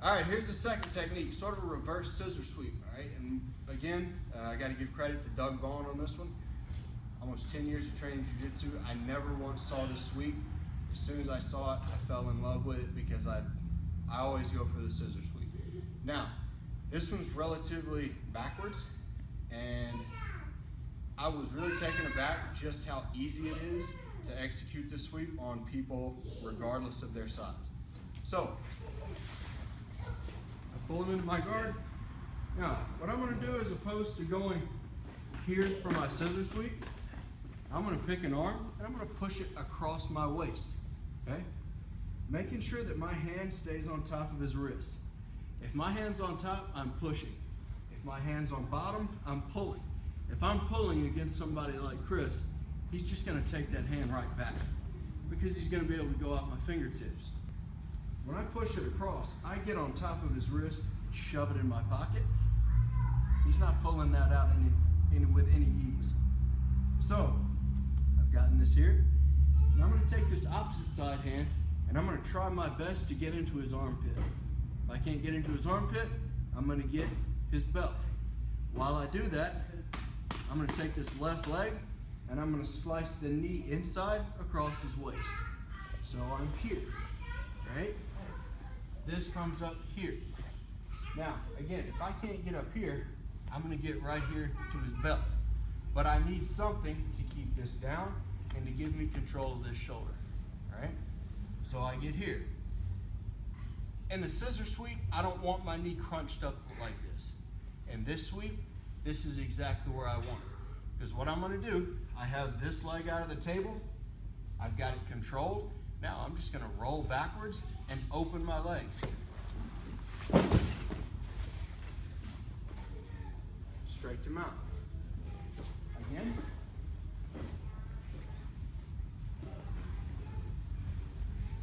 All right, here's the second technique, sort of a reverse scissor sweep, all right? And again, I gotta give credit to Vaughn on this one. Almost 10 years of training jiu-jitsu. I never once saw this sweep. As soon as I saw it, I fell in love with it because I always go for the scissor sweep. Now, this one's relatively backwards, and I was really taken aback just how easy it is to execute this sweep on people regardless of their size. So, I pull them into my guard. Now, what I'm gonna do as opposed to going here for my scissor sweep, I'm gonna pick an arm and I'm gonna push it across my waist, okay? Making sure that my hand stays on top of his wrist. If my hand's on top, I'm pushing. If my hand's on bottom, I'm pulling. If I'm pulling against somebody like Chris, he's just gonna take that hand right back because he's gonna be able to go out my fingertips. When I push it across, I get on top of his wrist, shove it in my pocket. He's not pulling that out with any ease. So, I've gotten this here. Now I'm gonna take this opposite side hand and I'm gonna try my best to get into his armpit. If I can't get into his armpit, I'm gonna get his belt. While I do that, I'm gonna take this left leg and I'm gonna slice the knee inside across his waist. So I'm here, right? This comes up here. Now, again, if I can't get up here, I'm gonna get right here to his belt. But I need something to keep this down and to give me control of this shoulder, all right? So I get here. In the scissor sweep, I don't want my knee crunched up like this. In this sweep, this is exactly where I want it. Because what I'm gonna do, I have this leg out of the table, I've got it controlled. Now I'm just gonna roll backwards and open my legs. Straight to mount. Again.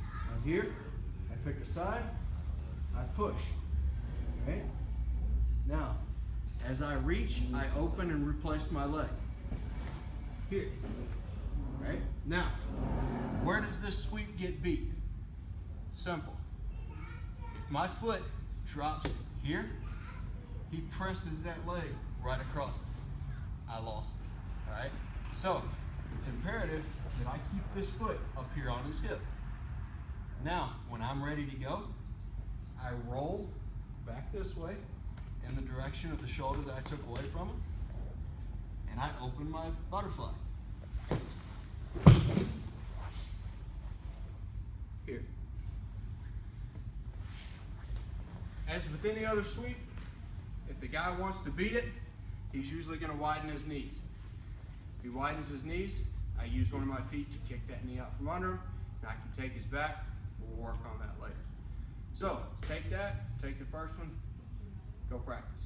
Now here, I pick a side, I push, okay? Now, as I reach, I open and replace my leg. Here, right? Now, where does this sweep get beat? Simple. If my foot drops here, he presses that leg right across it. I lost it, all right? So, it's imperative that I keep this foot up here on his hip. Now, when I'm ready to go, I roll back this way in the direction of the shoulder that I took away from him, and I open my butterfly. Here. As with any other sweep, if the guy wants to beat it, he's usually going to widen his knees. If he widens his knees, I use one of my feet to kick that knee out from under him, and I can take his back. We'll work on that later. So, take that, take the first one, go practice.